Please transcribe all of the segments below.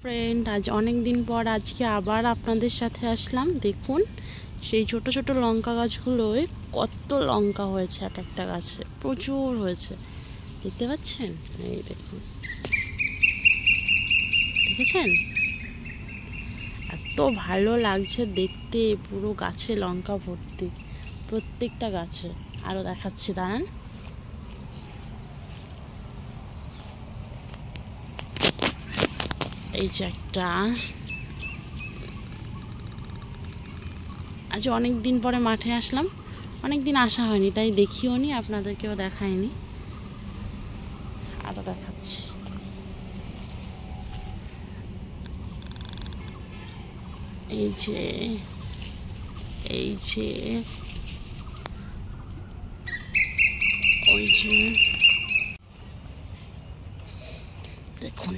Friend, আজ অনেক দিন পর আজকে আবার আপনাদের সাথে আসলাম। দেখুন সেই ছোট ছোট লঙ্কা গাছগুলোয় কত লঙ্কা হয়েছে। এক একটা গাছে প্রচুর হয়েছে, দেখতে পাচ্ছেন? এই দেখুন, দেখেছেন? এত ভালো লাগছে দেখতে, পুরো গাছে লঙ্কা ভর্তি, প্রত্যেকটা গাছে। আরও দেখাচ্ছি, দাঁড়ান। এই যে একটা, আজ অনেক দিন পরে মাঠে আসলাম, অনেক দিন আসা হয়নি তাই দেখিও নি, আপনাদেরকেও দেখায়নি। আরও দেখাচ্ছি, এই যে এই যে ওই যে দেখুন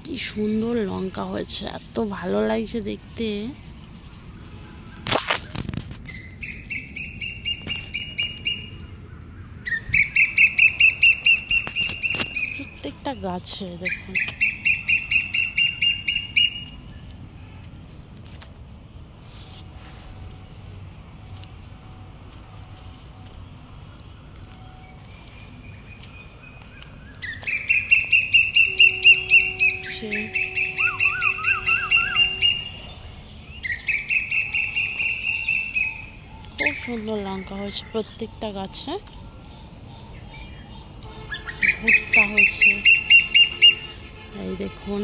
কি সুন্দর লঙ্কা হয়েছে, এত ভালো লাগছে দেখতে। প্রত্যেকটা গাছে দেখুন, খুব সুন্দর লঙ্কা হয়েছে প্রত্যেকটা গাছে। ভুট্টা হয়েছে, এই দেখুন।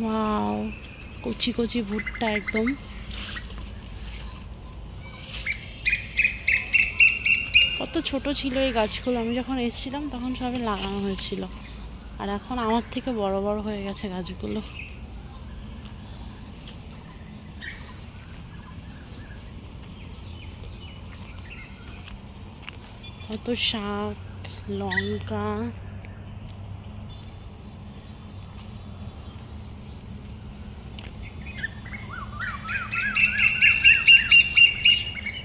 ওয়াও, কচি কচি ভুট্টা একদম। কত ছোট ছিল এই গাছগুলো, আমি যখন এসেছিলাম তখন সবে লাগানো হয়েছিল, আর এখন আমার থেকে বড় বড় হয়ে গেছে গাছগুলো। কত শাক, লঙ্কা,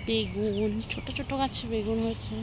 বেগুন, ছোট ছোট গাছে বেগুন হয়েছে।